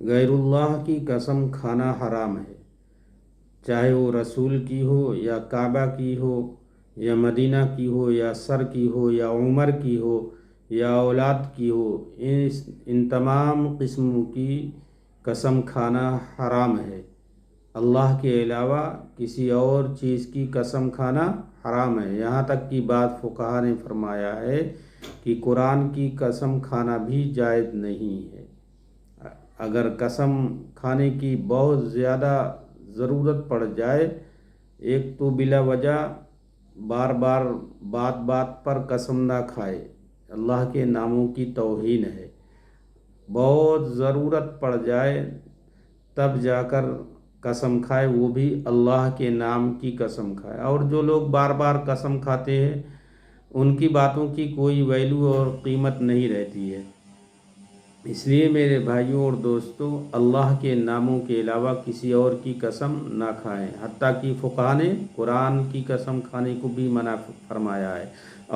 غیراللہ کی قسم کھانا حرام ہے، چاہے وہ رسول کی ہو یا کعبہ کی ہو یا مدینہ کی ہو یا سر کی ہو یا عمر کی ہو یا اولاد کی ہو، ان تمام قسموں کی قسم کھانا حرام ہے۔ اللہ کے علاوہ کسی اور چیز کی قسم کھانا حرام ہے، یہاں تک کہ بعض فقہا نے فرمایا ہے کہ قرآن کی قسم کھانا بھی جائز نہیں ہے۔ اگر قسم کھانے کی بہت زیادہ ضرورت پڑ جائے، ایک تو بلا وجہ بار بار بات پر قسم نہ کھائے، اللہ کے ناموں کی توہین ہے۔ بہت ضرورت پڑ جائے تب جا کر قسم کھائے، وہ بھی اللہ کے نام کی قسم کھائے۔ اور جو لوگ بار بار قسم کھاتے ہیں ان کی باتوں کی کوئی ویلیو اور قیمت نہیں رہتی ہے۔ اس لیے میرے بھائیوں اور دوستوں، اللہ کے ناموں کے علاوہ کسی اور کی قسم نہ کھائیں، حتیٰ کہ فقہا نے قرآن کی قسم کھانے کو بھی منع فرمایا ہے،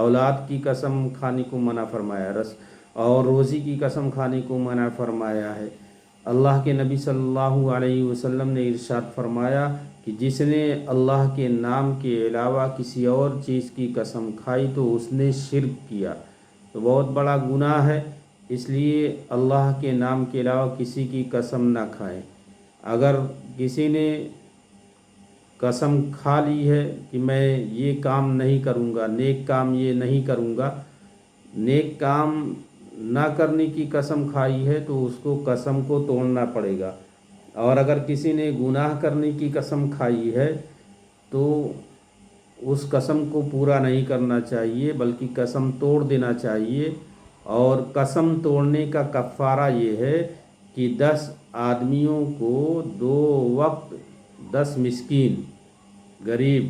اولاد کی قسم کھانے کو منع فرمایا ہے، اور روزی کی قسم کھانے کو منع فرمایا ہے۔ اللہ کے نبی صلی اللہ علیہ وسلم نے ارشاد فرمایا کہ جس نے اللہ کے نام کے علاوہ کسی اور چیز کی قسم کھائی تو اس نے شرک کیا، تو بہت بڑا گناہ ہے۔ اس لیے اللہ کے نام کے علاوہ کسی کی قسم نہ کھائیں۔ اگر کسی نے قسم کھا لی ہے کہ میں یہ کام نہیں کروں گا، نیک کام یہ نہیں کروں گا، نیک کام نہ کرنے کی قسم کھائی ہے تو اس کو قسم کو توڑنا پڑے گا۔ اور اگر کسی نے گناہ کرنے کی قسم کھائی ہے تو اس قسم کو پورا نہیں کرنا چاہیے بلکہ قسم توڑ دینا چاہیے۔ اور قسم توڑنے کا کفارہ یہ ہے کہ 10 آدمیوں کو 2 وقت 10 مسکین غریب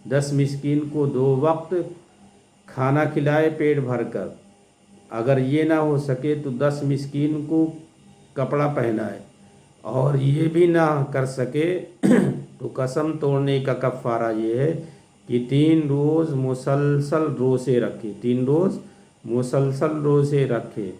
10 مسکین کو 2 وقت کھانا کھلائے پیٹ بھر کر۔ اگر یہ نہ ہو سکے تو 10 مسکین کو کپڑا پہنائے، اور یہ بھی نہ کر سکے تو قسم توڑنے کا کفارہ یہ ہے کہ 3 روز مسلسل روزے رکھے، 3 روز مسلسل روزے رکھے۔